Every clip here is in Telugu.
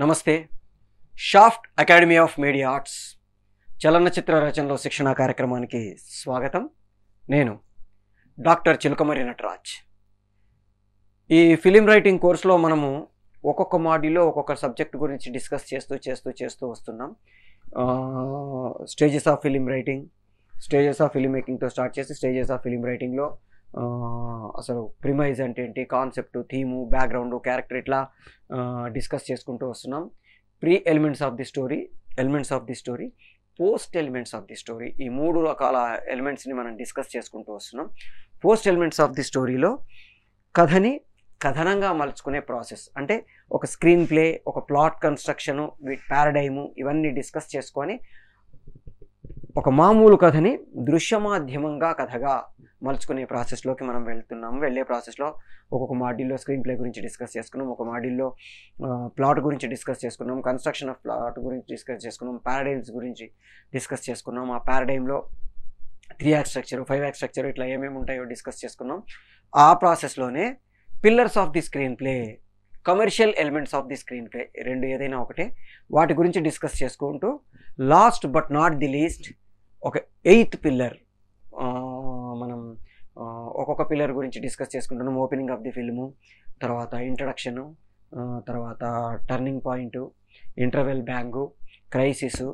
నమస్తే. Shaft academy of media arts చలనచిత్ర రచనలో శిక్షణా కార్యక్రమానికి స్వాగతం. నేను డాక్టర్ చిలకమర్రి నటరాజ్. ఈ ఫిలిం రైటింగ్ కోర్సులో మనము ఒక్కొక్క మాడ్యూల్లో ఒక్కొక్క సబ్జెక్ట్ గురించి డిస్కస్ చేస్తూ వస్తున్నాం. Stages of film writing, stages of film మేకింగ్తో స్టార్ట్ చేసి స్టేజెస్ ఆఫ్ ఫిలిం రైటింగ్లో అసలు ప్రిమైజ్ అంటే ఏంటి, కాన్సెప్ట్, థీము, బ్యాక్గ్రౌండ్, క్యారెక్టర్ ఇట్లా డిస్కస్ చేసుకుంటూ వస్తున్నాం. Pre elements of the story, elements of the story, post elements of the story, ఈ మూడు రకాల ఎలిమెంట్స్ని మనం డిస్కస్ చేసుకుంటూ వస్తున్నాం. పోస్ట్ ఎలిమెంట్స్ ఆఫ్ ది స్టోరీలో కథని కథనంగా మలుచుకునే ప్రాసెస్, అంటే ఒక స్క్రీన్ ప్లే, ఒక ప్లాట్ కన్స్ట్రక్షను, పారాడైము, ఇవన్నీ డిస్కస్ చేసుకొని ఒక మామూలు కథని దృశ్యమాధ్యమంగా కథగా మలుచుకునే ప్రాసెస్లోకి మనం వెళ్తున్నాము. వెళ్ళే ప్రాసెస్లో ఒక్కొక్క మాడ్యూల్లో స్క్రీన్ ప్లే గురించి డిస్కస్ చేసుకున్నాం, ఒక మాడ్యూల్లో ప్లాట్ గురించి డిస్కస్ చేసుకున్నాం, కన్స్ట్రక్షన్ ఆఫ్ ప్లాట్ గురించి డిస్కస్ చేసుకున్నాం, పారాడైమ్స్ గురించి డిస్కస్ చేసుకున్నాం. ఆ పారాడైమ్లో 3 యాక్ట్ స్ట్రక్చర్, 5 యాక్ట్ స్ట్రక్చర్ ఇట్లా ఏమేమి ఉంటాయో డిస్కస్ చేసుకున్నాం. ఆ ప్రాసెస్లోనే pillars of the screenplay, commercial elements of the screenplay, రెండు ఏదైనా ఒకటే, వాటి గురించి డిస్కస్ చేసుకుంటూ last but not the least ఒక 8th పిల్లర్ మనం ఒక్కొక్క పిల్లర్ గురించి డిస్కస్ చేసుకుంటున్నాం. ఓపెనింగ్ ఆఫ్ ది ఫిల్ము, తర్వాత ఇంట్రడక్షను, తర్వాత turning point, interval బ్యాంగు, crisis,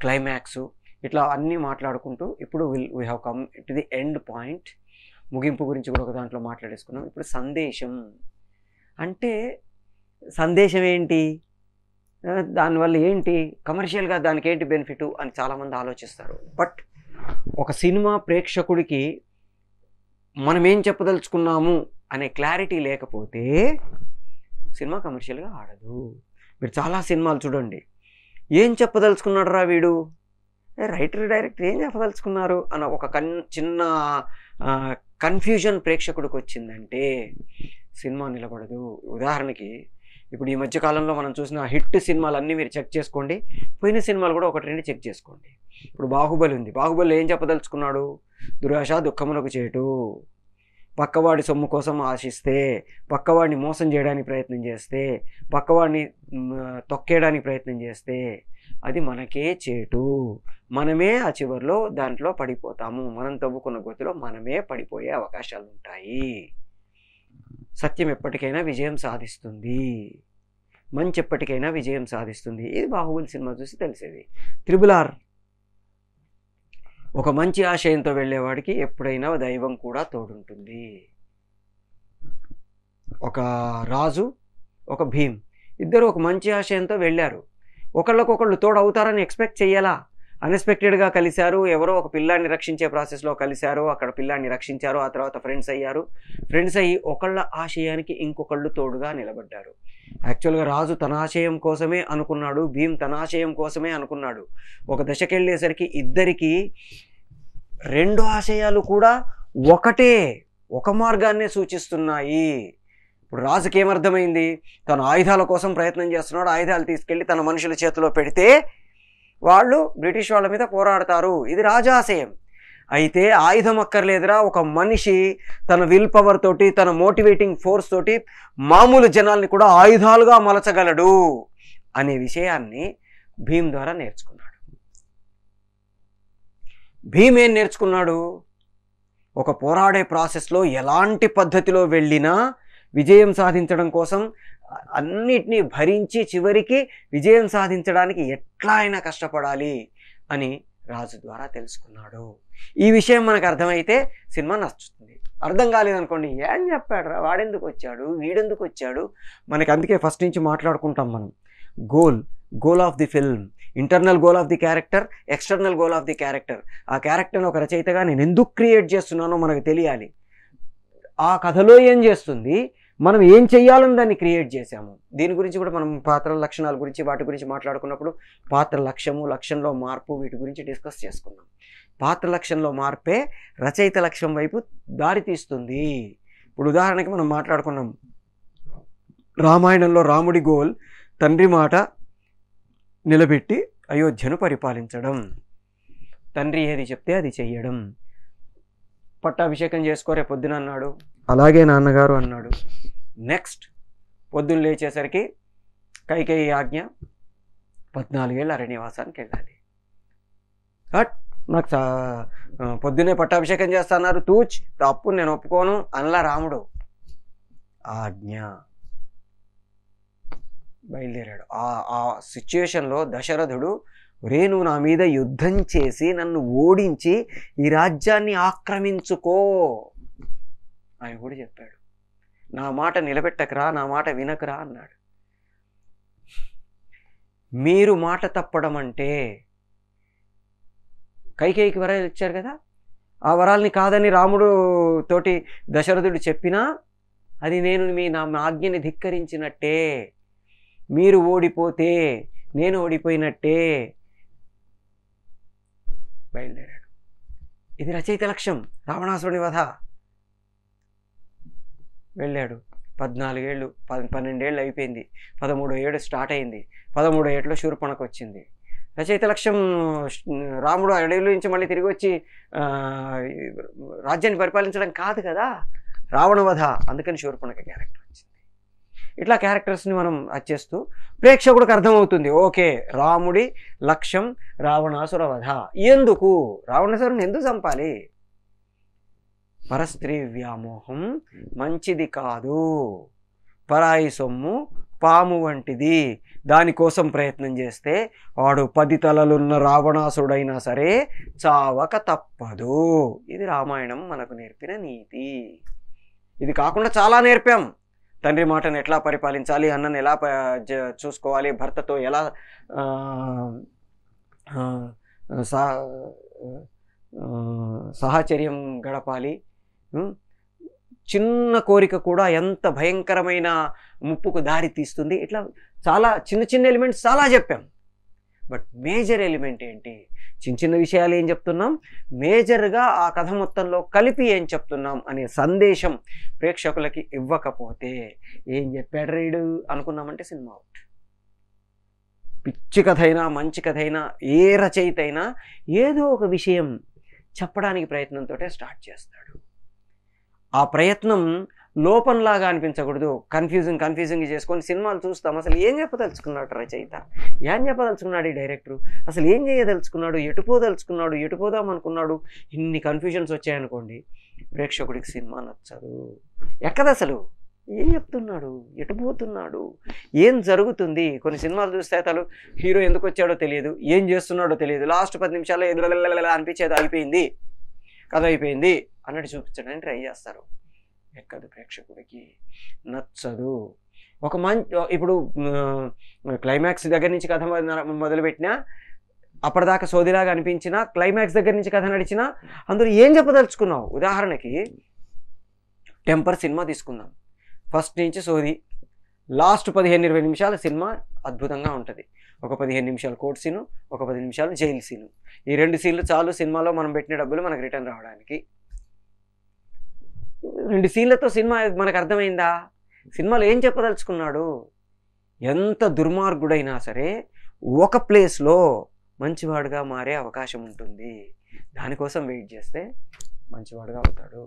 climax, ఇట్లా అన్నీ మాట్లాడుకుంటూ ఇప్పుడు we have come to the end point. ముగింపు గురించి కూడా ఒక దాంట్లో మాట్లాడేసుకున్నాం. ఇప్పుడు సందేశం అంటే, సందేశం ఏంటి, దానివల్ల ఏంటి, కమర్షియల్గా దానికి ఏంటి బెనిఫిట్ అని చాలామంది ఆలోచిస్తారు. బట్ ఒక సినిమా ప్రేక్షకుడికి మనం ఏం చెప్పదలుచుకున్నాము అనే క్లారిటీ లేకపోతే సినిమా కమర్షియల్గా ఆడదు. మీరు చాలా సినిమాలు చూడండి, ఏం చెప్పదలుచుకున్నాడు రా వీడు, రైటర్ డైరెక్టర్ ఏం చెప్పదలుచుకున్నారు అన్న ఒక చిన్న కన్ఫ్యూజన్ ప్రేక్షకుడికి వచ్చిందంటే సినిమా నిలబడదు. ఉదాహరణకి ఇప్పుడు ఈ మధ్యకాలంలో మనం చూసిన హిట్ సినిమాలన్నీ మీరు చెక్ చేసుకోండి, పోయిన సినిమాలు కూడా ఒకటి రెండు చెక్ చేసుకోండి. ఇప్పుడు బాహుబలి ఉంది, బాహుబలి ఏం చెప్పదలుచుకున్నాడు, దురాశ దుఃఖములకు చేటు, పక్కవాడి సొమ్ము కోసం ఆశిస్తే, పక్కవాడిని మోసం చేయడానికి ప్రయత్నం చేస్తే, పక్కవాడిని తొక్కేయడానికి ప్రయత్నం చేస్తే అది మనకే చేటు, మనమే ఆ చివరిలో దాంట్లో పడిపోతాము, మనం తవ్వుకున్న గొత్తులో మనమే పడిపోయే అవకాశాలు ఉంటాయి. సత్యం ఎప్పటికైనా విజయం సాధిస్తుంది, మంచి ఎప్పటికైనా విజయం సాధిస్తుంది. ఇది బాహుబలి సినిమా చూసి తెలిసేది. RRR, ఒక మంచి ఆశయంతో వెళ్ళేవాడికి ఎప్పుడైనా దైవం కూడా తోడుంటుంది. ఒక రాజు, ఒక భీమ్, ఇద్దరు ఒక మంచి ఆశయంతో వెళ్ళారు. ఒకళ్ళకొకళ్ళు తోడు అవుతారని ఎక్స్పెక్ట్ చేయాలా, అన్ఎక్స్పెక్టెడ్గా కలిశారు. ఎవరో ఒక పిల్లాన్ని రక్షించే ప్రాసెస్లో కలిశారు, అక్కడ పిల్లాన్ని రక్షించారు, ఆ తర్వాత ఫ్రెండ్స్ అయ్యారు. ఫ్రెండ్స్ అయ్యి ఒకళ్ళ ఆశయానికి ఇంకొకళ్ళు తోడుగా నిలబడ్డారు. యాక్చువల్గా రాజు తన ఆశయం కోసమే అనుకున్నాడు, భీమ్ తన ఆశయం కోసమే అనుకున్నాడు. ఒక దశకెళ్ళేసరికి ఇద్దరికి రెండు ఆశయాలు కూడా ఒకటే, ఒక మార్గాన్నే సూచిస్తున్నాయి. ఇప్పుడు రాజుకి ఏమర్థమైంది, తను ఆయుధాల కోసం ప్రయత్నం చేస్తున్నాడు, ఆయుధాలు తీసుకెళ్ళి తన మనుషుల చేతిలో పెడితే వాళ్ళు బ్రిటిష్ వాళ్ళ మీద పోరాడతారు, ఇది రాజాశయం. అయితే ఆయుధం అక్కర్లేదురా, ఒక మనిషి తన విల్ పవర్ తోటి, తన మోటివేటింగ్ ఫోర్స్ తోటి మామూలు జనాల్ని కూడా ఆయుధాలుగా మలచగలడు అనే విషయాన్ని భీమ్ ద్వారా నేర్చుకున్నాడు. భీమ్ ఏం నేర్చుకున్నాడు, ఒక పోరాడే ప్రాసెస్లో ఎలాంటి పద్ధతిలో వెళ్ళినా విజయం సాధించడం కోసం అన్నిటినీ భరించి చివరికి విజయం సాధించడానికి ఎట్లా అయినా కష్టపడాలి అని రాజు ద్వారా తెలుసుకున్నాడు. ఈ విషయం మనకు అర్థమైతే సినిమా నచ్చుతుంది. అర్థం కాలేదనుకోండి, ఏం చెప్పాడు రా, వాడెందుకు వచ్చాడు, వీడెందుకు వచ్చాడు, మనకి అందుకే ఫస్ట్ నుంచి మాట్లాడుకుంటాం మనం. Goal of the film, internal goal of the character, external goal of the character. ఆ క్యారెక్టర్ని ఒక రచయితగా నేను ఎందుకు క్రియేట్ చేస్తున్నానో మనకు తెలియాలి. ఆ కథలో ఏం చేస్తుంది, మనం ఏం చెయ్యాలని దాన్ని క్రియేట్ చేశాము. దీని గురించి కూడా మనం పాత్రల లక్షణాల గురించి వాటి గురించి మాట్లాడుకున్నప్పుడు పాత్ర లక్ష్యము, లక్ష్యంలో మార్పు, వీటి గురించి డిస్కస్ చేసుకున్నాం. పాత్ర లక్ష్యంలో మార్పే రచయిత లక్ష్యం వైపు దారి తీస్తుంది. ఇప్పుడు ఉదాహరణకి మనం మాట్లాడుకున్నాం, రామాయణంలో రాముడి గోల్ తండ్రి మాట నిలబెట్టి అయోధ్యను పరిపాలించడం, తండ్రి ఏది చెప్తే అది చెయ్యడం. పట్టాభిషేకం చేసుకోరే పొద్దున అన్నాడు, అలాగే నాన్నగారు అన్నాడు. నెక్స్ట్ పొద్దున్న లేచేసరికి కైకేయి ఆజ్ఞ 14 ఏళ్ళు అరణ్యవాసానికి వెళ్ళాలి. బట్ నాకు పొద్దున్నే పట్టాభిషేకం చేస్తున్నారు, తూచ్ తప్పు నేను ఒప్పుకోను అనలా రాముడు. ఆజ్ఞ బయలుదేరాడు. ఆ సిచ్యుయేషన్లో దశరథుడు, ఒరే నువ్వు నా మీద యుద్ధం చేసి నన్ను ఓడించి ఈ రాజ్యాన్ని ఆక్రమించుకో ఆయన కూడా చెప్పాడు. నా మాట నిలబెట్టకరా, నా మాట వినకరా అన్నాడు. మీరు మాట తప్పడం అంటే, కైకేయికి వరాలు ఇచ్చారు కదా, ఆ వరాల్ని కాదని రాముడు తోటి దశరథుడు చెప్పినా అది నేను నా ఆజ్ఞని ధిక్కరించినట్టే. మీరు ఓడిపోతే నేను ఓడిపోయినట్టే. బయలుదేరాడు. ఇది రచయిత లక్ష్యం, రావణాసురుని వధ. వెళ్ళాడు. 14 ఏళ్ళు 12 ఏళ్ళు అయిపోయింది. 13వ ఏడు స్టార్ట్ అయింది. 13వ ఏట్లో శూర్పణఖ వచ్చింది. రచయిత లక్ష్యం రాముడు అడవిలో నుంచి మళ్ళీ తిరిగి వచ్చి రాజ్యాన్ని పరిపాలించడం కాదు కదా, రావణ వధ. అందుకని శూర్పణఖ క్యారెక్టర్ వచ్చింది. ఇట్లా క్యారెక్టర్స్ని మనం వచ్చేస్తూ ప్రేక్షకుడికి అర్థమవుతుంది, ఓకే రాముడి లక్ష్యం రావణాసుర వధ. ఎందుకు రావణాసురుని ఎందుకు చంపాలి? పరస్త్రీ వ్యామోహం మంచిది కాదు, పరాయి సొమ్ము పాము వంటిది. దానికోసం ప్రయత్నం చేస్తే వాడు 10 తలలున్న రావణాసురుడైనా సరే చావక తప్పదు. ఇది రామాయణం మనకు నేర్పిన నీతి. ఇది కాకుండా చాలా నేర్పాం. తండ్రి మాటను ఎట్లా పరిపాలించాలి, అన్నను ఎలా చూసుకోవాలి, భర్తతో ఎలా సహచర్యం గడపాలి, చిన్న కోరిక కూడా ఎంత భయంకరమైన ముప్పుకు దారి తీస్తుంది. ఇట్లా చాలా చిన్న చిన్న ఎలిమెంట్స్ చాలా చెప్పాం. బట్ మేజర్ ఎలిమెంట్ ఏంటి? చిన్న చిన్న విషయాలు ఏం చెప్తున్నాం, మేజర్గా ఆ కథ మొత్తంలో కలిపి ఏం చెప్తున్నాం అనే సందేశం ప్రేక్షకులకి ఇవ్వకపోతే ఏం చెప్పాడు రీడు అనుకున్నామంటే సినిమా అవుట్. పిచ్చి కథ అయినా మంచి కథ అయినా ఏ రచయిత అయినా ఏదో ఒక విషయం చెప్పడానికి ప్రయత్నంతో స్టార్ట్ చేస్తాడు. ఆ ప్రయత్నం లోపంలాగా అనిపించకూడదు. కన్ఫ్యూజింగ్ చేసుకొని సినిమాలు చూస్తాం. అసలు ఏం చెప్పదలుచుకున్నాడు రచయిత, ఏం చెప్పదలుచుకున్నాడు ఈ డైరెక్టరు, అసలు ఏం చేయదలుచుకున్నాడు, ఎటుపోదలుచుకున్నాడు, ఎటుపోదాం అనుకున్నాడు, ఇన్ని కన్ఫ్యూజన్స్ వచ్చాయనుకోండి, ప్రేక్షకుడికి సినిమా నచ్చదు. ఎక్కదు అసలు, ఏం చెప్తున్నాడు, ఎటుపోతున్నాడు, ఏం జరుగుతుంది. కొన్ని సినిమాలు చూస్తే అసలు హీరో ఎందుకు వచ్చాడో తెలియదు, ఏం చేస్తున్నాడో తెలియదు, లాస్ట్ 10 నిమిషాల్లో ఎదురు అనిపించేది అయిపోయింది, కథ అయిపోయింది అన్నట్టు చూపించడానికి ట్రై చేస్తారు. ఎక్కదు, ప్రేక్షకుడికి నచ్చదు. ఒక ఇప్పుడు క్లైమాక్స్ దగ్గర నుంచి కథ మొదలుపెట్టినా, అప్పటిదాకా సోదిలాగా అనిపించినా, క్లైమాక్స్ దగ్గర నుంచి కథ నడిచినా అందులో ఏం చెప్పదలుచుకున్నావు. ఉదాహరణకి టెంపర్ సినిమా తీసుకుందాం. ఫస్ట్ నుంచి సోది, లాస్ట్ 15-20 నిమిషాల సినిమా అద్భుతంగా ఉంటుంది. ఒక 15 నిమిషాలు కోర్ట్ సీను, ఒక 10 నిమిషాలు జైలు సీను. ఈ 2 సీన్లు చాలు సినిమాలో మనం పెట్టిన డబ్బులు మనకు రిటర్న్ రావడానికి. 2 సీన్లతో సినిమా మనకు అర్థమైందా? సినిమాలో ఏం చెప్పదలుచుకున్నాడు? ఎంత దుర్మార్గుడైనా సరే ఒక ప్లేస్లో మంచివాడుగా మారే అవకాశం ఉంటుంది. దానికోసం వెయిట్ చేస్తే మంచివాడుగా అవుతాడు.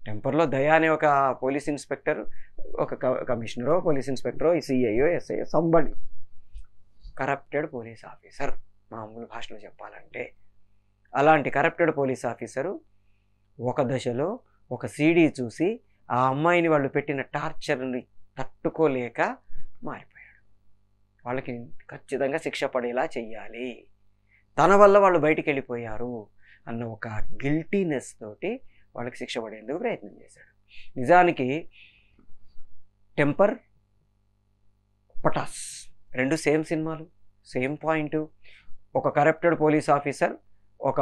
టెంపర్లో దయా అనే ఒక పోలీస్ ఇన్స్పెక్టర్, ఒక కమిషనరో పోలీస్ ఇన్స్పెక్టరో, సిఐఓ ఎస్ఐఓ సంబడి కరప్టెడ్ పోలీస్ ఆఫీసర్, మామూలు భాషలో చెప్పాలంటే అలాంటి కరప్టెడ్ పోలీస్ ఆఫీసరు ఒక దశలో ఒక సీడీ చూసి ఆ అమ్మాయిని వాళ్ళు పెట్టిన టార్చర్ని తట్టుకోలేక మారిపోయాడు. వాళ్ళకి ఖచ్చితంగా శిక్ష పడేలా చెయ్యాలి, తన వల్ల వాళ్ళు బయటికి వెళ్ళిపోయారు అన్న ఒక గిల్టీనెస్ తోటి వాళ్ళకి శిక్ష పడేందుకు ప్రయత్నం చేశాడు. నిజానికి టెంపర్, పటాస్ 2 సేమ్ సినిమాలు, సేమ్ పాయింట్. ఒక కరప్టెడ్ పోలీస్ ఆఫీసర్ ఒక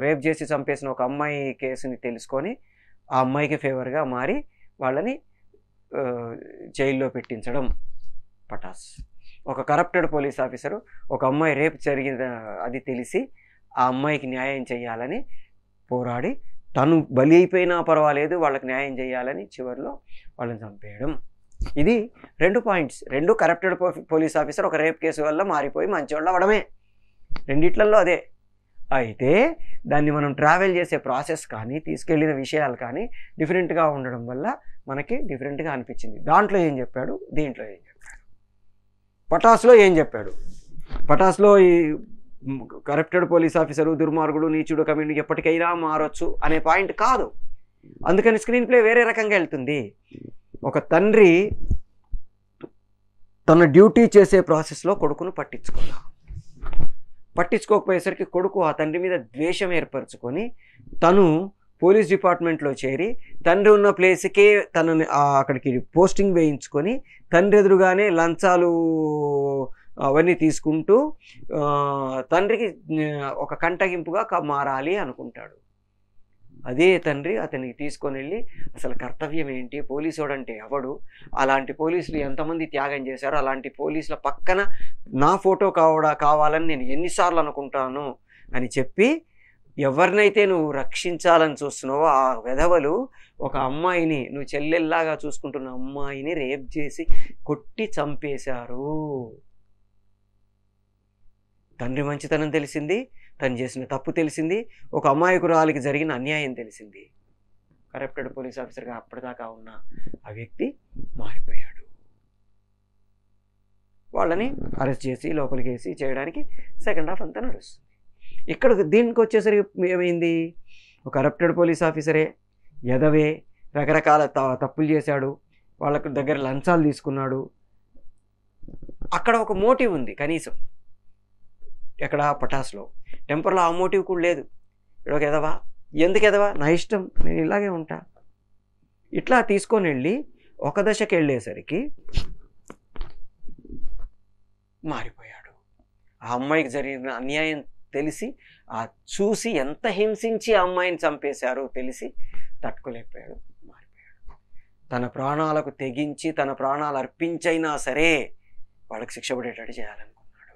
రేప్ చేసి చంపేసిన ఒక అమ్మాయి కేసుని తెలుసుకొని ఆ అమ్మాయికి ఫేవర్గా మారి వాళ్ళని జైల్లో పెట్టించడం పటాస్. ఒక కరప్టెడ్ పోలీస్ ఆఫీసరు ఒక అమ్మాయి రేప్ జరిగిన అది తెలిసి ఆ అమ్మాయికి న్యాయం చేయాలని పోరాడి తను బలి అయిపోయినా పర్వాలేదు వాళ్ళకి న్యాయం చేయాలని చివరిలో వాళ్ళని చంపేయడం. ఇది 2 పాయింట్స్. 2 కరప్టెడ్ పోలీస్ ఆఫీసర్ ఒక రేప్ కేసు వల్ల మారిపోయి మంచివాళ్ళు అవడమే. రెండిట్లలో అదే. అయితే దాన్ని మనం ట్రావెల్ చేసే ప్రాసెస్ కానీ తీసుకెళ్ళిన విషయాలు కానీ డిఫరెంట్గా ఉండడం వల్ల మనకి డిఫరెంట్గా అనిపించింది. దాంట్లో ఏం చెప్పాడు, దీంట్లో ఏం చెప్పాడు, పటాస్లో ఏం చెప్పాడు. పటాస్లో ఈ కరప్టెడ్ పోలీస్ ఆఫీసరు, దుర్మార్గుడు, నీచుడు, కమ్యూనిటీ ఎప్పటికైనా మారొచ్చు అనే పాయింట్ కాదు. అందుకని స్క్రీన్ ప్లే వేరే రకంగా వెళ్తుంది. ఒక తండ్రి తన డ్యూటీ చేసే ప్రాసెస్లో కొడుకును పట్టించుకోకపోయేసరికి కొడుకు ఆ తండ్రి మీద ద్వేషం ఏర్పరచుకొని తను పోలీస్ డిపార్ట్మెంట్లో చేరి తండ్రి ఉన్న ప్లేస్కే తనని అక్కడికి పోస్టింగ్ వేయించుకొని తండ్రి ఎదురుగానే లంచాలు అవన్నీ తీసుకుంటూ తండ్రికి ఒక కంటగింపుగా మారాలి అనుకుంటాడు. అదే తండ్రి అతనికి తీసుకొని వెళ్ళి అసలు కర్తవ్యం ఏంటి, పోలీసుడు అంటే ఎవడు, అలాంటి పోలీసులు ఎంతమంది త్యాగం చేశారో, అలాంటి పోలీసుల పక్కన నా ఫోటో కావాలని నేను ఎన్నిసార్లు అనుకుంటాను అని చెప్పి ఎవరినైతే నువ్వు రక్షించాలని చూస్తున్నావో ఆ వెధవలు ఒక అమ్మాయిని, నువ్వు చెల్లెల్లాగా చూసుకుంటున్న అమ్మాయిని రేప్ చేసి కొట్టి చంపేశారు. తండ్రి మంచితనం తెలిసింది, తను చేసిన తప్పు తెలిసింది, ఒక అమాయకురాలికి జరిగిన అన్యాయం తెలిసింది. కరప్టెడ్ పోలీస్ ఆఫీసర్గా అప్పటిదాకా ఉన్న ఆ వ్యక్తి మారిపోయాడు. వాళ్ళని అరెస్ట్ చేసి లోపలికి వేసి చేయడానికి సెకండ్ హాఫ్ అంతా నడుస్తుంది. ఇక్కడ దీనికి వచ్చేసరికి ఏమైంది, ఒక కరప్టెడ్ పోలీస్ ఆఫీసరే, ఎదవే, రకరకాల తప్పులు చేశాడు, వాళ్ళకు దగ్గర లంచాలు తీసుకున్నాడు. అక్కడ ఒక మోటివ్ ఉంది కనీసం. ఎక్కడ పటాస్లో, టెంపర్లో ఆ మోటివ్ కూడా లేదు. ఇడొక ఎదవా, ఎందుకు ఎదవా, నా ఇష్టం, నేను ఇలాగే ఉంటా, ఇట్లా తీసుకొని వెళ్ళి ఒక దశకి వెళ్ళేసరికి మారిపోయాడు. ఆ అమ్మాయికి జరిగిన అన్యాయం తెలిసి, ఆ చూసి ఎంత హింసించి ఆ అమ్మాయిని చంపేశారో తెలిసి తట్టుకోలేకపోయాడు, మారిపోయాడు. తన ప్రాణాలకు తెగించి తన ప్రాణాలు అర్పించైనా సరే వాళ్ళకి శిక్ష పడేటట్టు చేయాలనుకున్నాడు.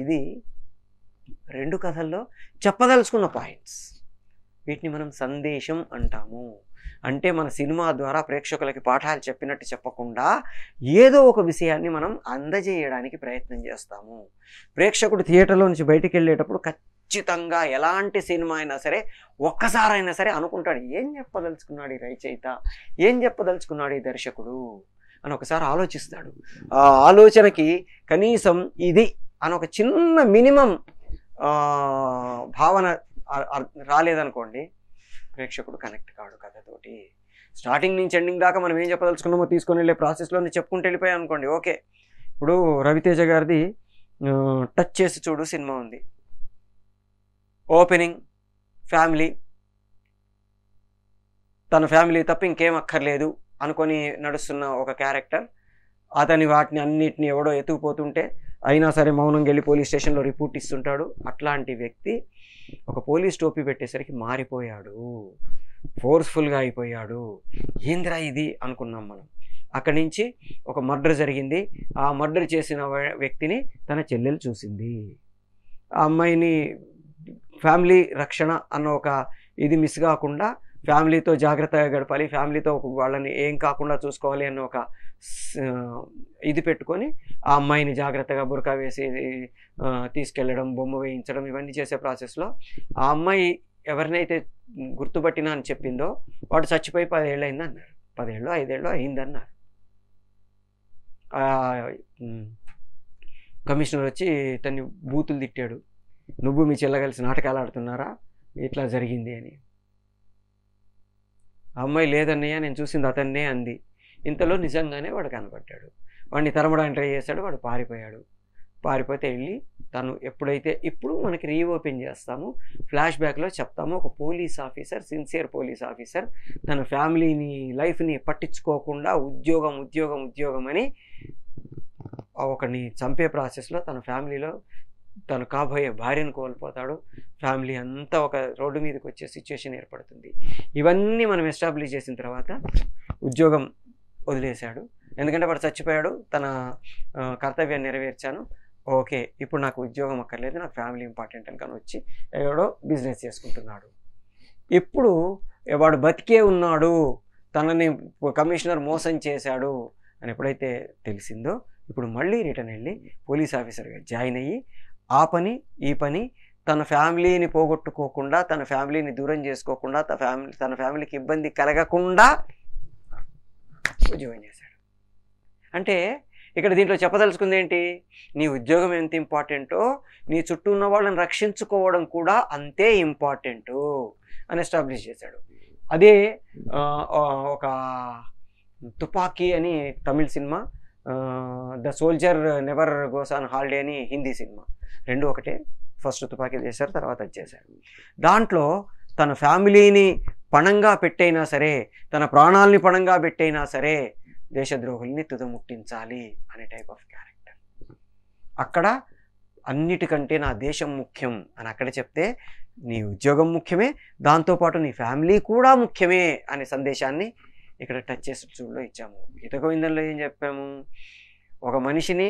ఇది రెండు కథల్లో చెప్పదలుచుకున్న పాయింట్స్. వీటిని మనం సందేశం అంటాము. అంటే మన సినిమా ద్వారా ప్రేక్షకులకి పాఠాలు చెప్పినట్టు చెప్పకుండా ఏదో ఒక విషయాన్ని మనం అందజేయడానికి ప్రయత్నం చేస్తాము. ప్రేక్షకుడు థియేటర్లో నుంచి బయటికి వెళ్ళేటప్పుడు ఖచ్చితంగా ఎలాంటి సినిమా అయినా సరే ఒక్కసారైనా సరే అనుకుంటాడు, ఏం చెప్పదలుచుకున్నాడు ఈ రచయిత, ఏం చెప్పదలుచుకున్నాడు ఈ దర్శకుడు అని ఒకసారి ఆలోచిస్తాడు. ఆ ఆలోచనకి కనీసం ఇది అని ఒక చిన్న మినిమం భావన రాలేదనుకోండి, ప్రేక్షకుడు కనెక్ట్ కాడు కథతోటి. స్టార్టింగ్ నుంచి ఎండింగ్ దాకా మనం ఏం చెప్పదలుచుకున్నామో తీసుకొని వెళ్ళే ప్రాసెస్లోనే చెప్పుకుంటూ వెళ్ళిపోయాం అనుకోండి, ఓకే. ఇప్పుడు రవితేజ గారిది టచ్ చేసి చూడు సినిమా ఉంది. ఓపెనింగ్ ఫ్యామిలీ, తన ఫ్యామిలీ తప్ప ఇంకేం అక్కర్లేదు అనుకొని నడుస్తున్న ఒక క్యారెక్టర్, అతని వాటిని అన్నిటిని ఎవడో ఎత్తుకుపోతుంటే అయినా సరే మౌనంగా వెళ్ళి పోలీస్ స్టేషన్లో రిపోర్ట్ ఇస్తుంటాడు. అట్లాంటి వ్యక్తి ఒక పోలీస్ టోపీ పెట్టేసరికి మారిపోయాడు, ఫోర్స్ఫుల్గా అయిపోయాడు. ఏందిరా ఇది అనుకున్నాం మనం. అక్కడి నుంచి ఒక మర్డర్ జరిగింది. ఆ మర్డర్ చేసిన వ్యక్తిని తన చెల్లెలు చూసింది. ఆ అమ్మాయిని ఫ్యామిలీ రక్షణ అన్న ఒక ఇది మిస్ కాకుండా ఫ్యామిలీతో జాగ్రత్తగా గడపాలి, ఫ్యామిలీతో వాళ్ళని ఏం కాకుండా చూసుకోవాలి అన్న ఒక ఇది పెట్టుకొని ఆ అమ్మాయిని జాగ్రత్తగా బురకా వేసి తీసుకెళ్ళడం, బొమ్మ వేయించడం, ఇవన్నీ చేసే ప్రాసెస్లో ఆ అమ్మాయి ఎవరినైతే గుర్తుపట్టినా అని చెప్పిందో వాడు చచ్చిపోయి 10 ఏళ్ళు అయింది అన్నారు. 10 ఏళ్ళు 5 ఏళ్ళు అయిందన్నారు. కమిషనర్ వచ్చి తన్ని బూతులు తిట్టాడు, నువ్వు మీ చెల్ల కలిసి నాటకాలు ఆడుతున్నారా, ఇట్లా జరిగింది అని. ఆ అమ్మాయి లేదన్నయ్య, నేను చూసింది అతన్నే అంది. ఇంతలో నిజంగానే వాడు కనబడ్డాడు. వాడిని తరమడానికి ట్రై చేశాడు, వాడు పారిపోయాడు. పారిపోతే వెళ్ళి తను ఎప్పుడైతే ఇప్పుడు మనకి రీఓపెన్ చేస్తాము, ఫ్లాష్ బ్యాక్లో చెప్తాము, ఒక police officer, sincere police officer తన ఫ్యామిలీని లైఫ్ని పట్టించుకోకుండా ఉద్యోగం ఉద్యోగం ఉద్యోగం అని ఒకరిని చంపే ప్రాసెస్లో తన ఫ్యామిలీలో తను కాబోయే భార్యను కోల్పోతాడు. ఫ్యామిలీ అంతా ఒక రోడ్డు మీదకి వచ్చే సిచ్యువేషన్ ఏర్పడుతుంది. ఇవన్నీ మనం ఎస్టాబ్లిష్ చేసిన తర్వాత ఉద్యోగం వదిలేశాడు. ఎందుకంటే వాడు చచ్చిపోయాడు, తన కర్తవ్యాన్ని నెరవేర్చాను, ఓకే ఇప్పుడు నాకు ఉద్యోగం అక్కర్లేదు, నాకు ఫ్యామిలీ ఇంపార్టెంట్ అని కానీ వచ్చి ఎవడో బిజినెస్ చేసుకుంటున్నాడు. ఇప్పుడు వాడు బతికే ఉన్నాడు, తనని కమిషనర్ మోసం చేశాడు అని ఎప్పుడైతే తెలిసిందో ఇప్పుడు మళ్ళీ రిటర్న్ వెళ్ళి పోలీస్ ఆఫీసర్గా జాయిన్ అయ్యి ఆ పని ఈ పని తన ఫ్యామిలీని పోగొట్టుకోకుండా, తన ఫ్యామిలీని దూరం చేసుకోకుండా, తన ఫ్యామిలీకి ఇబ్బంది కలగకుండా జాయిన్ చేశాడు. అంటే ఇక్కడ దీంట్లో చెప్పదలుచుకుంది ఏంటి, నీ ఉద్యోగం ఎంత ఇంపార్టెంటో నీ చుట్టూ ఉన్న వాళ్ళని రక్షించుకోవడం కూడా అంతే ఇంపార్టెంటు అని ఎస్టాబ్లిష్ చేశాడు. అదే ఒక తుపాకీ అని Tamil cinema, the soldier never goes on holiday అని హిందీ సినిమా, రెండు ఒకటే. ఫస్ట్ తుపాకీ చేశారు, తర్వాత అది చేశారు. దాంట్లో తన ఫ్యామిలీని పణంగా పెట్టైనా సరే, తన ప్రాణాలని పణంగా పెట్టైనా సరే దేశద్రోహుల్ని తుదముట్టించాలి అనే టైప్ ఆఫ్ క్యారెక్టర్. అక్కడ అన్నిటికంటే నా దేశం ముఖ్యం అని అక్కడ చెప్తే, నీ ఉద్యోగం ముఖ్యమే, దాంతోపాటు నీ ఫ్యామిలీ కూడా ముఖ్యమే అనే సందేశాన్ని ఇక్కడ టచ్ చేసి చూడలో ఇచ్చాము. గీత గోవిందంలో ఏం చెప్పాము, ఒక మనిషిని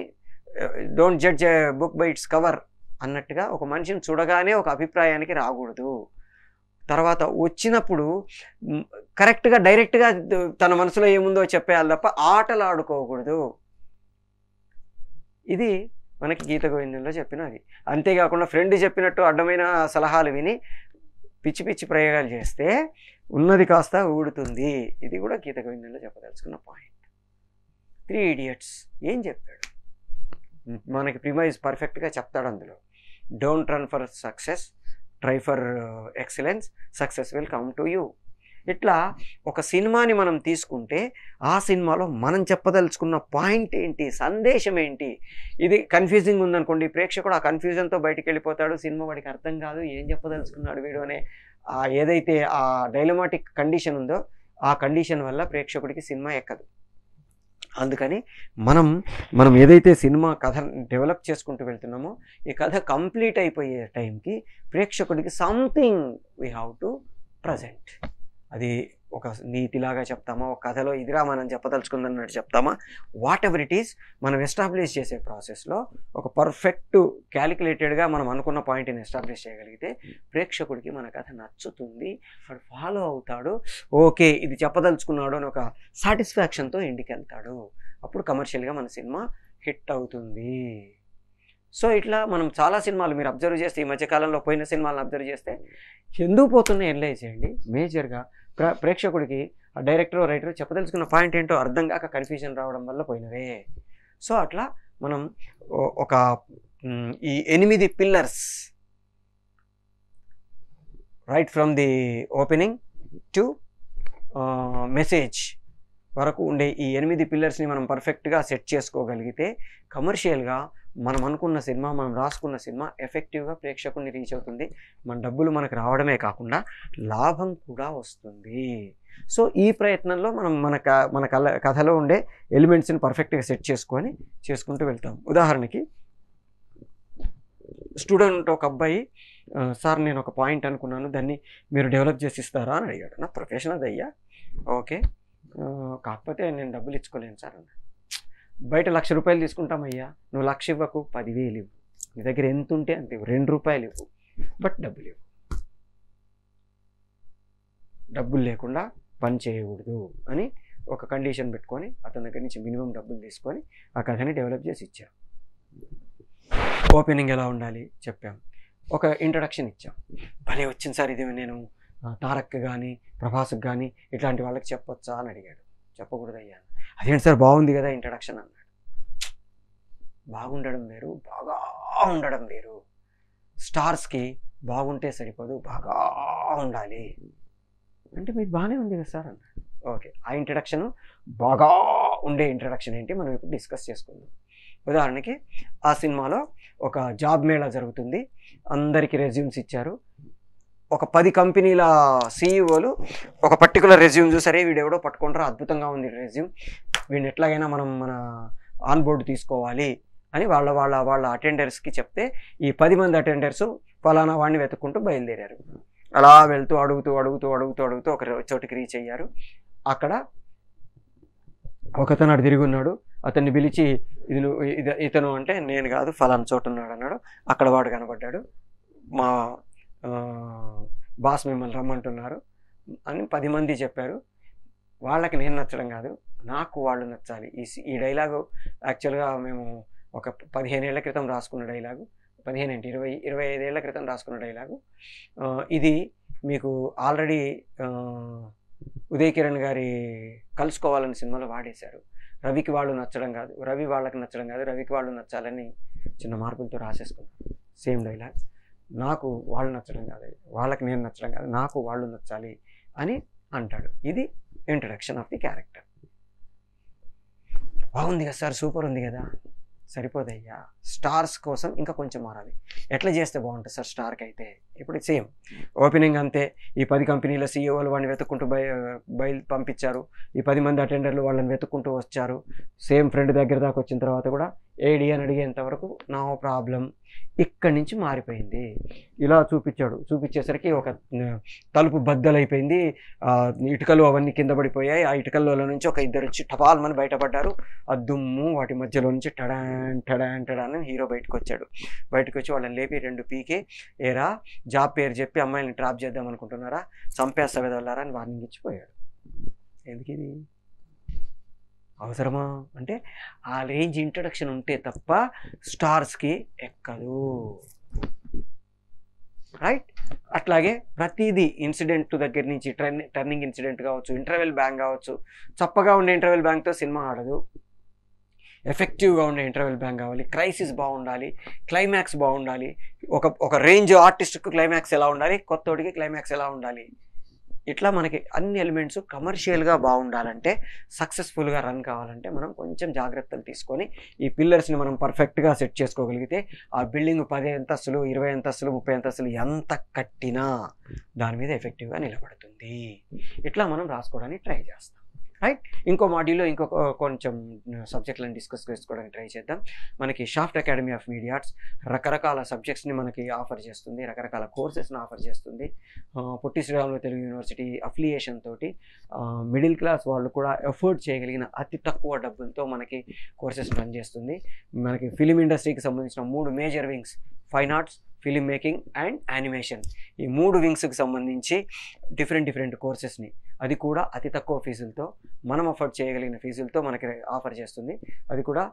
don't judge a book by its cover అన్నట్టుగా ఒక మనిషిని చూడగానే ఒక అభిప్రాయానికి రాకూడదు. తర్వాత వచ్చినప్పుడు కరెక్ట్గా డైరెక్ట్గా తన మనసులో ఏముందో చెప్పేయాలి తప్ప ఆటలు ఆడుకోకూడదు. ఇది మనకి గీత గోవిందంలో చెప్పినది. అంతేకాకుండా ఫ్రెండ్ చెప్పినట్టు అడ్డమైన సలహాలు విని పిచ్చి పిచ్చి ప్రయోగాలు చేస్తే ఉన్నది కాస్త ఊడుతుంది. ఇది కూడా గీత గోవిందంలో చెప్పదలుచుకున్న పాయింట్. 3 Idiots ఏం చెప్పాడు మనకి, ప్రిమైజ్ పర్ఫెక్ట్గా చెప్తాడు అందులో. Don't run for success, try for excellence, success will come to you. ఇట్లా ఒక సినిమాని మనం తీసుకుంటే ఆ సినిమాలో మనం చెప్పదలుచుకున్న పాయింట్ ఏంటి, సందేశం ఏంటి, ఇది కన్ఫ్యూజింగ్ ఉందనుకోండి, ప్రేక్షకుడు ఆ కన్ఫ్యూజన్తో బయటికి వెళ్ళిపోతాడు. సినిమా వాడికి అర్థం కాదు, ఏం చెప్పదలుచుకున్నాడు వీడు అనే ఏదైతే ఆ డైలమాటిక్ కండిషన్ ఉందో ఆ కండిషన్ వల్ల ప్రేక్షకుడికి సినిమా ఎక్కదు. అందుకని మనం ఏదైతే సినిమా కథ డెవలప్ చేసుకుంటూ వెళ్తున్నామో ఈ కథ కంప్లీట్ అయిపోయే టైంకి ప్రేక్షకుడికి something we have to present. అది ఒక నీతిలాగా చెప్తామా, ఒక కథలో ఇదిరా మనం చెప్పదలుచుకుందన్నట్టు చెప్తామా, వాట్ ఎవర్ ఇట్ ఈస్, మనం ఎస్టాబ్లిష్ చేసే ప్రాసెస్లో ఒక పర్ఫెక్ట్ క్యాలిక్యులేటెడ్గా మనం అనుకున్న పాయింట్ని ఎస్టాబ్లిష్ చేయగలిగితే ప్రేక్షకుడికి మన కథ నచ్చుతుంది, వాడు ఫాలో అవుతాడు, ఓకే ఇది చెప్పదలుచుకున్నాడు అని ఒక సాటిస్ఫాక్షన్తో ఇంటికి వెళ్తాడు. అప్పుడు కమర్షియల్గా మన సినిమా హిట్ అవుతుంది. సో ఇట్లా మనం చాలా సినిమాలు మీరు అబ్జర్వ్ చేస్తే, ఈ మధ్యకాలంలో పోయిన సినిమాలను అబ్జర్వ్ చేస్తే ఎందుకు పోతున్నాయి అనలైజ్ చేయండి. మేజర్గా ప్రేక్షకుడికి ఆ డైరెక్టర్ రైటర్ చెప్పదలుచుకున్న పాయింట్ ఏంటో అర్థం కాక కన్ఫ్యూజన్ రావడం వల్ల పోయినవే. సో అట్లా మనం ఒక ఈ 8 pillars, right from the opening to message వరకు ఉండే ఈ 8 పిల్లర్స్ని మనం పర్ఫెక్ట్గా సెట్ చేసుకోగలిగితే కమర్షియల్గా మనం అనుకున్న సినిమా, మనం రాసుకున్న సినిమా ఎఫెక్టివ్గా ప్రేక్షకుల్ని రీచ్ అవుతుంది. మన డబ్బులు మనకు రావడమే కాకుండా లాభం కూడా వస్తుంది. సో ఈ ప్రయత్నంలో మనం మన కథలో ఉండే ఎలిమెంట్స్ని పర్ఫెక్ట్గా సెట్ చేసుకుంటూ వెళ్తాం. ఉదాహరణకి స్టూడెంట్ ఒక అబ్బాయి, సార్ నేను ఒక పాయింట్ అనుకున్నాను, దాన్ని మీరు డెవలప్ చేసి ఇస్తారా అని అడిగాడు. నా ప్రొఫెషన్ అది అయ్యా, ఓకే, కాకపోతే నేను డబ్బులు ఇచ్చుకోలేను సార్ అన్న. బయట 1,00,000 రూపాయలు తీసుకుంటామయ్యా, నువ్వు 1,00,000 ఇవ్వకు, 10,000 ఇవ్వు, నీ దగ్గర ఎంత ఉంటే అంత ఇవ్వు, 2 రూపాయలు ఇవ్వు, బట్ డబ్బులు ఇవ్వు. డబ్బులు లేకుండా పని చేయకూడదు అని ఒక కండిషన్ పెట్టుకొని అతని దగ్గర నుంచి మినిమం డబ్బులు తీసుకొని ఆ కథని డెవలప్ చేసి ఇచ్చాం. ఓపెనింగ్ ఎలా ఉండాలి చెప్పాం, ఒక ఇంట్రడక్షన్ ఇచ్చాం. భలే వచ్చింది సార్, ఇది నేను తారక్ కానీ ప్రభాస్కి కానీ ఇట్లాంటి వాళ్ళకి చెప్పొచ్చా అని అడిగాడు. చెప్పకూడదయ్యా. అదేంటి సార్ బాగుంది కదా ఇంట్రడక్షన్ అన్నాడు. బాగుండడం వేరు, బాగా ఉండడం వేరు. స్టార్స్కి బాగుంటే సరిపోదు, బాగా ఉండాలి. అంటే మీరు బాగానే ఉంది కదా సార్ అన్నాడు. ఓకే, ఆ ఇంట్రడక్షన్, బాగా ఉండే ఇంట్రడక్షన్ ఏంటి మనం ఇప్పుడు డిస్కస్ చేసుకుందాం. ఉదాహరణకి ఆ సినిమాలో ఒక జాబ్ మేళా జరుగుతుంది, అందరికీ రెజ్యూమ్స్ ఇచ్చారు. ఒక 10 కంపెనీల సీఈఓలు ఒక పర్టికులర్ రెజ్యూమ్ చూసారే, వీడెవడో పట్టుకుంటారో అద్భుతంగా ఉంది రెజ్యూమ్, వీడిని ఎట్లాగైనా మనం మన ఆన్ బోర్డు తీసుకోవాలి అని వాళ్ళ అటెండర్స్కి చెప్తే ఈ 10 మంది అటెండర్స్ ఫలానా వాడిని వెతుక్కుంటూ బయలుదేరారు. అలా వెళ్తూ అడుగుతూ ఒక చోటికి రీచ్ అయ్యారు. అక్కడ ఒకతను అటు తిరిగి ఉన్నాడు. అతన్ని పిలిచి ఇతను అంటే నేను కాదు ఫలానా చోటు ఉన్నాడు అన్నాడు. అక్కడ వాడు కనబడ్డాడు. మా బాస్ మిమ్మల్ని రమ్మంటున్నారు అని 10 మంది చెప్పారు. వాళ్ళకి నేను నచ్చడం కాదు, నాకు వాళ్ళు నచ్చాలి. ఈ డైలాగు యాక్చువల్గా మేము ఒక 15 ఏళ్ల క్రితం రాసుకున్న డైలాగు, 15 ఏంటి 25 ఏళ్ల క్రితం రాసుకున్న డైలాగు. ఇది మీకు ఆల్రెడీ ఉదయ్ కిరణ్ గారి కలుసుకోవాలని సినిమాలో వాడేశారు. రవికి వాళ్ళు నచ్చడం కాదు, రవి వాళ్ళకి నచ్చడం కాదు, రవికి వాళ్ళు నచ్చాలని చిన్న మార్పులతో రాసేసుకున్నారు. సేమ్ డైలాగ్, నాకు వాళ్ళు నచ్చడం కాదు, వాళ్ళకి నేను నచ్చడం కాదు, నాకు వాళ్ళు నచ్చాలి అని అంటాడు. ఇది ఇంట్రడక్షన్ ఆఫ్ ది క్యారెక్టర్. బాగుంది కదా సార్, సూపర్ ఉంది కదా, సరిపోదయ్యా. స్టార్స్ కోసం ఇంకా కొంచెం మారాలి. ఎట్లా చేస్తే బాగుంటుంది సార్ స్టార్కి అయితే? ఇప్పుడు సేమ్ ఓపెనింగ్ అంతే. ఈ 10 కంపెనీల సీఈఓలు వాడిని వెతుక్కుంటూ బయలు పంపించారు. ఈ 10 మంది అటెండర్లు వాళ్ళని వెతుక్కుంటూ వచ్చారు. సేమ్ ఫ్రెండ్ దగ్గర దాకా వచ్చిన తర్వాత కూడా ఏడి అని అడిగేంత వరకు నో ప్రాబ్లం. ఇక్కడి నుంచి మారిపోయింది. ఇలా చూపించేసరికి ఒక తలుపు బద్దలైపోయింది, ఇటుకలు అవన్నీ కింద పడిపోయాయి. ఆ ఇటుకల్లో నుంచి ఒక ఇద్దరు వచ్చి టపాల్మని బయటపడ్డారు. ఆ దుమ్ము వాటి మధ్యలో నుంచి టడాన్ టడాన్ టడాన్ అని హీరో బయటకు వచ్చాడు. బయటకు వచ్చి వాళ్ళని లేపి 2 పీకే, ఏరా జాబ్ పేరు చెప్పి అమ్మాయిని ట్రాప్ చేద్దాం అనుకుంటున్నారా, చంపేస్తా వెదవలారా అని వార్నింగ్ ఇచ్చిపోయాడు. ఎందుకు ఇది అవసరమా అంటే ఆ రేంజ్ ఇంట్రడక్షన్ ఉంటే తప్ప స్టార్స్కి ఎక్కదు. రైట్? అట్లాగే ప్రతిదీ ఇన్సిడెంట్ దగ్గర నుంచి టర్నింగ్ ఇన్సిడెంట్ కావచ్చు, ఇంటర్వెల్ బ్యాంక్ కావచ్చు. చప్పగా ఉండే ఇంటర్వెల్ బ్యాంక్తో సినిమా ఆడదు. ఎఫెక్టివ్గా ఉండే ఇంటర్వెల్ బ్యాంక్ కావాలి, క్రైసిస్ బాగుండాలి, క్లైమాక్స్ బాగుండాలి. ఒక రేంజ్ ఆర్టిస్ట్కు క్లైమాక్స్ ఎలా ఉండాలి, కొత్తోడికి క్లైమాక్స్ ఎలా ఉండాలి. ఇట్లా మనకి అన్ని ఎలిమెంట్స్ కమర్షియల్గా బాగుండాలంటే, సక్సెస్ఫుల్గా రన్ కావాలంటే మనం కొంచెం జాగ్రత్తలు తీసుకొని ఈ పిల్లర్స్ని మనం పర్ఫెక్ట్గా సెట్ చేసుకోగలిగితే ఆ బిల్డింగ్ 10 అంతస్తులు, 20 అంతస్తులు, 30 అంతస్తులు ఎంత కట్టినా దాని మీద ఎఫెక్టివ్గా నిలబడుతుంది. ఇట్లా మనం రాసుకోవడానికి ట్రై చేస్తాం. రైట్? ఇంకో మాడ్యూల్లో ఇంకొక కొంచెం సబ్జెక్టులను డిస్కస్ చేసుకోవడానికి ట్రై చేద్దాం. మనకి shaft academy of media arts రకరకాల సబ్జెక్ట్స్ని మనకి ఆఫర్ చేస్తుంది, రకరకాల కోర్సెస్ని ఆఫర్ చేస్తుంది. పొట్టి శ్రీరాములు తెలుగు యూనివర్సిటీ అఫిలియేషన్ తోటి మిడిల్ క్లాస్ వాళ్ళు కూడా ఎఫోర్డ్ చేయగలిగిన అతి తక్కువ డబ్బులతో మనకి కోర్సెస్ రన్ చేస్తుంది. మనకి ఫిలిం ఇండస్ట్రీకి సంబంధించిన 3 major wings, fine arts, film making and animation, ఈ 3 వింగ్స్కి సంబంధించి డిఫరెంట్ కోర్సెస్ని అది కూడా అతి తక్కువ ఫీజులతో, మనం అఫోర్డ్ చేయగలిగిన ఫీజులతో మనకి ఆఫర్ చేస్తుంది. అది కూడా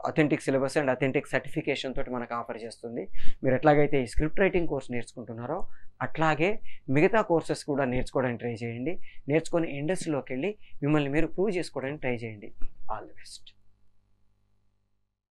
authentic syllabus and authentic certification తోటి మనకు ఆఫర్ చేస్తుంది. మీరు ఎట్లాగైతే ఈ స్క్రిప్ట్ రైటింగ్ కోర్స్ నేర్చుకుంటున్నారో అట్లాగే మిగతా కోర్సెస్ కూడా నేర్చుకోవడానికి ట్రై చేయండి. నేర్చుకొని ఇండస్ట్రీలోకి వెళ్ళి మిమ్మల్ని మీరు ప్రూవ్ చేసుకోవడానికి ట్రై చేయండి. All the best.